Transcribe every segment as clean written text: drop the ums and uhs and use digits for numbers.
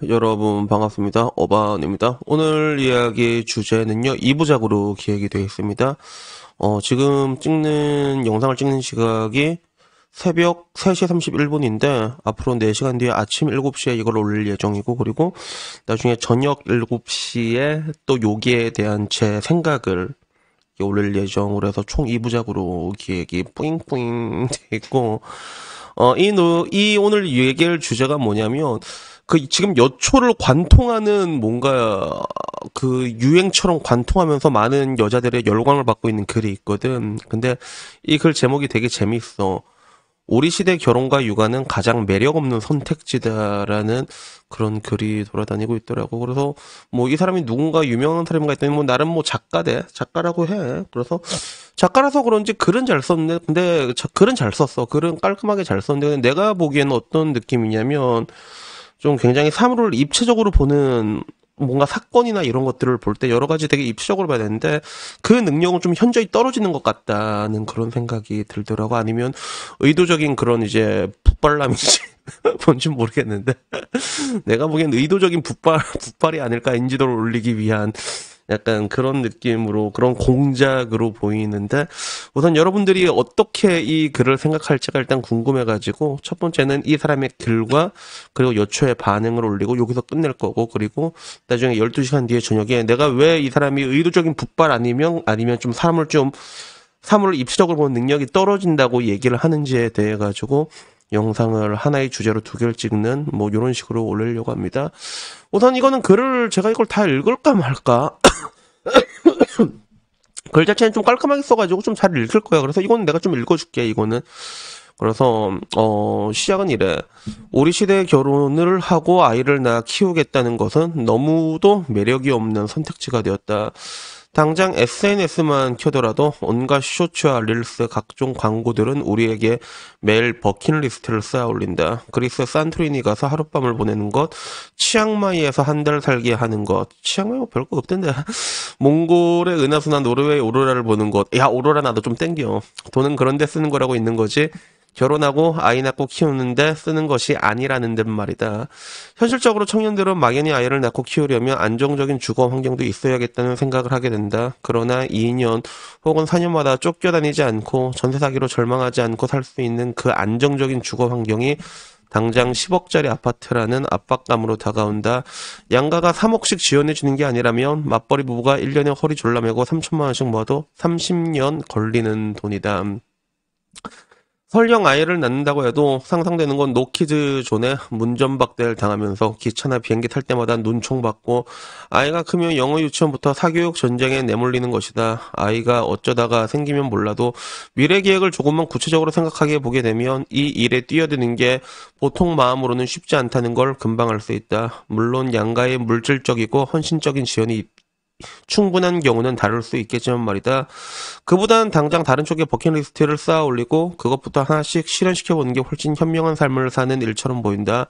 여러분 반갑습니다. 어반입니다. 오늘 이야기 주제는요, 2부작으로 기획이 되어 있습니다. 지금 영상을 찍는 시각이 새벽 3시 31분인데, 앞으로 4시간 뒤에 아침 7시에 이걸 올릴 예정이고, 그리고 나중에 저녁 7시에 또 여기에 대한 제 생각을 올릴 예정으로 해서 총 2부작으로 기획이 뿌잉뿌잉 돼 있고, 이 오늘 얘기할 주제가 뭐냐면, 지금 여초를 관통하는 뭔가, 유행처럼 관통하면서 많은 여자들의 열광을 받고 있는 글이 있거든. 근데 이 글 제목이 되게 재밌어. 우리 시대 결혼과 육아는 가장 매력 없는 선택지다라는 그런 글이 돌아다니고 있더라고. 그래서 뭐 이 사람이 누군가 유명한 사람인가 했더니 뭐 나름 뭐 작가라고 해. 그래서 작가라서 그런지 글은 잘 썼네. 근데 글은 잘 썼어. 글은 깔끔하게 잘 썼는데 내가 보기에는 어떤 느낌이냐면 좀 굉장히 사물을 입체적으로 보는, 뭔가 사건이나 이런 것들을 볼 때 여러 가지 되게 입체적으로 봐야 되는데 그 능력은 좀 현저히 떨어지는 것 같다는 그런 생각이 들더라고. 아니면 의도적인 그런 이제 북발람인지 뭔지 모르겠는데 내가 보기엔 의도적인 북발이 아닐까, 인지도를 올리기 위한 약간 그런 느낌으로, 그런 공작으로 보이는데, 우선 여러분들이 어떻게 이 글을 생각할지가 일단 궁금해가지고, 첫 번째는 이 사람의 글과 그리고 여초의 반응을 올리고 여기서 끝낼 거고, 그리고 나중에 12시간 뒤에 저녁에 내가 왜 이 사람이 의도적인 북발 아니면 좀 사물을 입시적으로 보는 능력이 떨어진다고 얘기를 하는지에 대해 가지고 영상을 하나의 주제로 2개를 찍는 뭐 이런 식으로 올리려고 합니다. 우선 이거는 제가 이걸 다 읽을까 말까. 글 자체는 좀 깔끔하게 써가지고 좀 잘 읽을 거야. 그래서 이거는 내가 좀 읽어줄게, 이거는. 그래서 시작은 이래. 우리 시대에 결혼을 하고 아이를 낳아 키우겠다는 것은 너무도 매력이 없는 선택지가 되었다. 당장 SNS만 켜더라도 온갖 쇼츠와 릴스, 각종 광고들은 우리에게 매일 버킷리스트를 쌓아 올린다. 그리스 산토리니 가서 하룻밤을 보내는 것, 치앙마이에서 한 달 살기 하는 것, 치앙마이 뭐 별거 없던데. 몽골의 은하수나 노르웨이 오로라를 보는 것, 야 오로라 나도 좀 땡겨. 돈은 그런 데 쓰는 거라고 있는 거지. 결혼하고 아이 낳고 키우는데 쓰는 것이 아니라는 데 말이다. 현실적으로 청년들은 막연히 아이를 낳고 키우려면 안정적인 주거 환경도 있어야겠다는 생각을 하게 된다. 그러나 2년 혹은 4년마다 쫓겨다니지 않고 전세 사기로 절망하지 않고 살 수 있는 그 안정적인 주거 환경이 당장 10억짜리 아파트라는 압박감으로 다가온다. 양가가 3억씩 지원해주는 게 아니라면 맞벌이 부부가 1년에 허리 졸라매고 3천만 원씩 모아도 30년 걸리는 돈이다. 설령 아이를 낳는다고 해도 상상되는 건 노키즈 존에 문전박대를 당하면서 기차나 비행기 탈 때마다 눈총 받고, 아이가 크면 영어 유치원부터 사교육 전쟁에 내몰리는 것이다. 아이가 어쩌다가 생기면 몰라도 미래 계획을 조금만 구체적으로 생각하게 보게 되면 이 일에 뛰어드는 게 보통 마음으로는 쉽지 않다는 걸 금방 알 수 있다. 물론 양가의 물질적이고 헌신적인 지원이 충분한 경우는 다를 수 있겠지만 말이다. 그보다는 당장 다른 쪽에 버킷리스트를 쌓아 올리고 그것부터 하나씩 실현시켜보는 게 훨씬 현명한 삶을 사는 일처럼 보인다.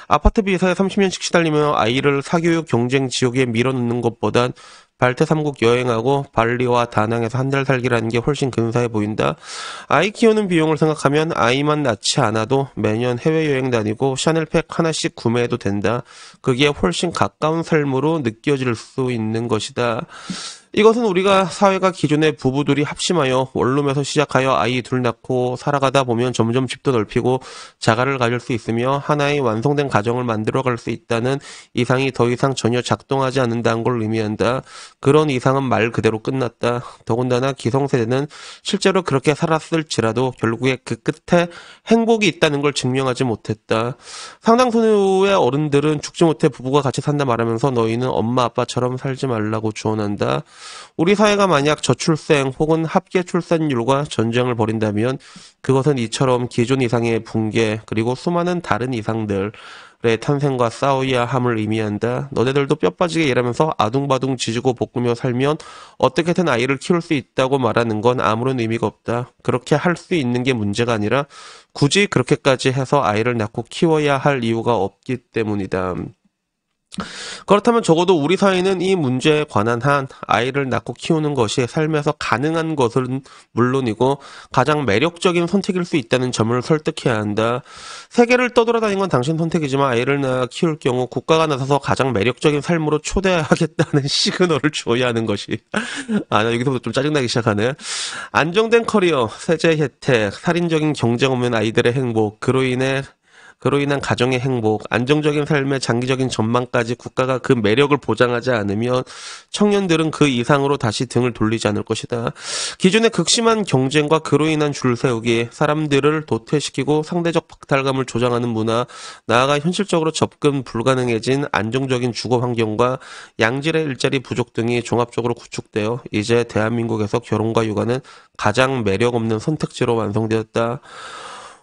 아파트 비사에 30년씩 시달리며 아이를 사교육 경쟁 지옥에 밀어넣는 것보단 발트 3국 여행하고 발리와 다낭에서 한 달 살기라는 게 훨씬 근사해 보인다. 아이 키우는 비용을 생각하면 아이만 낳지 않아도 매년 해외여행 다니고 샤넬팩 하나씩 구매해도 된다. 그게 훨씬 가까운 삶으로 느껴질 수 있는 것이다. 이것은 우리가 사회가 기존의 부부들이 합심하여 원룸에서 시작하여 아이 둘 낳고 살아가다 보면 점점 집도 넓히고 자가를 가질 수 있으며 하나의 완성된 가정을 만들어갈 수 있다는 이상이 더 이상 전혀 작동하지 않는다는 걸 의미한다. 그런 이상은 말 그대로 끝났다. 더군다나 기성세대는 실제로 그렇게 살았을지라도 결국에 그 끝에 행복이 있다는 걸 증명하지 못했다. 상당수의 어른들은 죽지 못해 부부가 같이 산다 말하면서 너희는 엄마 아빠처럼 살지 말라고 조언한다. 우리 사회가 만약 저출생 혹은 합계 출산율과 전쟁을 벌인다면 그것은 이처럼 기존 이상의 붕괴 그리고 수많은 다른 이상들의 탄생과 싸워야 함을 의미한다. 너네들도 뼈 빠지게 일하면서 아둥바둥 지지고 볶으며 살면 어떻게든 아이를 키울 수 있다고 말하는 건 아무런 의미가 없다. 그렇게 할 수 있는 게 문제가 아니라 굳이 그렇게까지 해서 아이를 낳고 키워야 할 이유가 없기 때문이다. 그렇다면 적어도 우리 사회는 이 문제에 관한 한 아이를 낳고 키우는 것이 삶에서 가능한 것은 물론이고 가장 매력적인 선택일 수 있다는 점을 설득해야 한다. 세계를 떠돌아다닌 건 당신 선택이지만 아이를 낳아 키울 경우 국가가 나서서 가장 매력적인 삶으로 초대하겠다는 시그널을 줘야 하는 것이. 아, 나 여기서부터 좀 짜증나기 시작하네. 안정된 커리어, 세제 혜택, 살인적인 경쟁 없는 아이들의 행복, 그로 인한 가정의 행복, 안정적인 삶의 장기적인 전망까지 국가가 그 매력을 보장하지 않으면 청년들은 그 이상으로 다시 등을 돌리지 않을 것이다. 기존의 극심한 경쟁과 그로 인한 줄 세우기, 사람들을 도태시키고 상대적 박탈감을 조장하는 문화, 나아가 현실적으로 접근 불가능해진 안정적인 주거 환경과 양질의 일자리 부족 등이 종합적으로 구축되어 이제 대한민국에서 결혼과 육아는 가장 매력 없는 선택지로 완성되었다.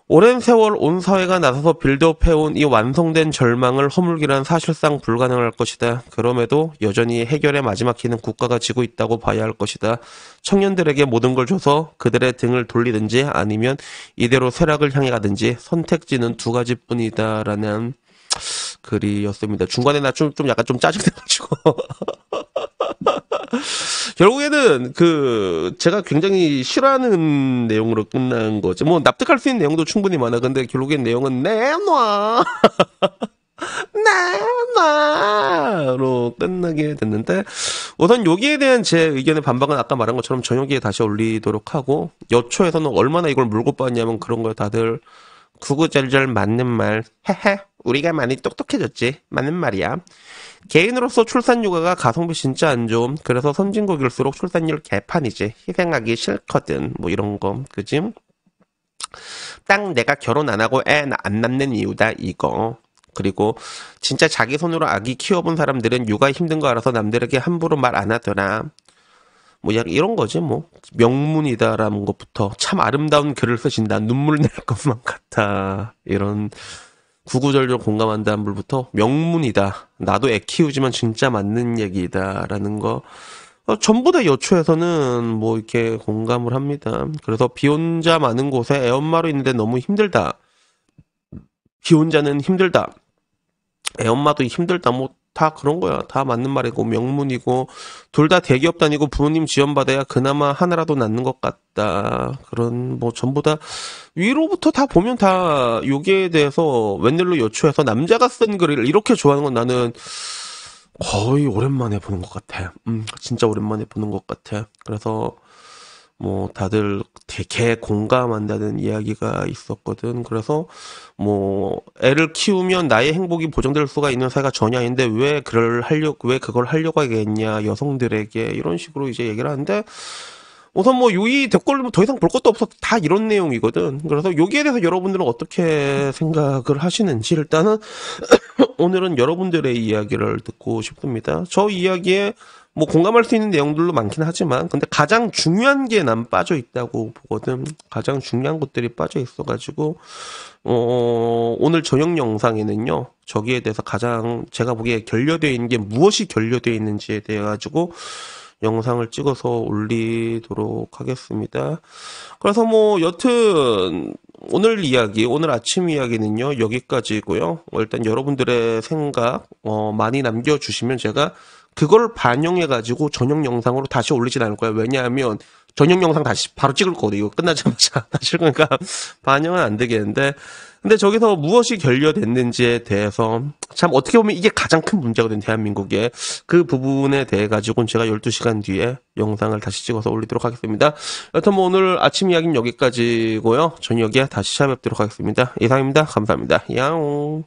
오랜 세월 온 사회가 나서서 빌드업해온 이 완성된 절망을 허물기란 사실상 불가능할 것이다. 그럼에도 여전히 해결의 마지막 키는 국가가 지고 있다고 봐야 할 것이다. 청년들에게 모든 걸 줘서 그들의 등을 돌리든지 아니면 이대로 쇠락을 향해 가든지 선택지는 두 가지뿐이다. 라는 글이었습니다. 중간에 나 좀 약간 좀 짜증나가지고. 결국에는 제가 굉장히 싫어하는 내용으로 끝난 거죠. 뭐 납득할 수 있는 내용도 충분히 많아. 근데 결국엔 내용은 내놔 내놔로 끝나게 됐는데, 우선 여기에 대한 제 의견의 반박은 아까 말한 것처럼 저녁에 다시 올리도록 하고, 여초에서는 얼마나 이걸 물고 빠냐면 그런 걸 다들 구구절절 맞는 말, 헤헤, 우리가 많이 똑똑해졌지, 맞는 말이야. 개인으로서 출산 육아가 가성비 진짜 안 좋음. 그래서 선진국일수록 출산율 개판이지. 희생하기 싫거든. 뭐 이런 거, 그지? 딱 내가 결혼 안 하고 애 안 낳는 이유다, 이거. 그리고 진짜 자기 손으로 아기 키워본 사람들은 육아 힘든 거 알아서 남들에게 함부로 말 안 하더라. 뭐 약간 이런 거지 뭐. 명문이다라는 것부터 참 아름다운 글을 쓰신다. 눈물 날 것만 같아. 이런 구구절절 공감한다는 불부터 명문이다. 나도 애 키우지만 진짜 맞는 얘기다라는 거. 전부 다 여초에서는 뭐 이렇게 공감을 합니다. 그래서 비혼자 많은 곳에 애엄마로 있는데 너무 힘들다. 비혼자는 힘들다. 애엄마도 힘들다. 뭐 다 그런 거야. 다 맞는 말이고 명문이고 둘 다 대기업 다니고 부모님 지원받아야 그나마 하나라도 낫는 것 같다. 그런 뭐 전부 다 위로부터 다 보면 다 여기에 대해서 웬일로 여초에서 남자가 쓴 글을 이렇게 좋아하는 건 나는 거의 오랜만에 보는 것 같아. 진짜 오랜만에 보는 것 같아. 그래서 뭐 다들 되게 공감한다는 이야기가 있었거든. 그래서 뭐 애를 키우면 나의 행복이 보장될 수가 있는 사회가 전혀 아닌데 왜 그걸 하려고 하겠냐, 여성들에게, 이런 식으로 이제 얘기를 하는데, 우선 뭐 이 댓글을 더 이상 볼 것도 없어. 다 이런 내용이거든. 그래서 여기에 대해서 여러분들은 어떻게 생각을 하시는지 일단은 오늘은 여러분들의 이야기를 듣고 싶습니다. 저 이야기에 뭐 공감할 수 있는 내용들도 많긴 하지만 근데 가장 중요한 게 난 빠져 있다고 보거든. 가장 중요한 것들이 빠져 있어가지고 오늘 저녁 영상에는요, 저기에 대해서 가장 제가 보기에 결여되어 있는 게 무엇이 결여되어 있는지에 대해 가지고 영상을 찍어서 올리도록 하겠습니다. 그래서 뭐 여튼 오늘 아침 이야기는요 여기까지고요. 일단 여러분들의 생각 많이 남겨주시면 제가 그걸 반영해가지고 저녁 영상으로 다시 올리진 않을 거야. 왜냐하면 저녁 영상 다시 바로 찍을 거거든. 이거 끝나자마자. 사실 그러니까 반영은 안 되겠는데. 근데 저기서 무엇이 결여됐는지에 대해서 참 어떻게 보면 이게 가장 큰 문제거든, 대한민국에. 그 부분에 대해 가지고는 제가 12시간 뒤에 영상을 다시 찍어서 올리도록 하겠습니다. 여튼 뭐 오늘 아침 이야기는 여기까지고요. 저녁에 다시 찾아뵙도록 하겠습니다. 이상입니다. 감사합니다. 야옹.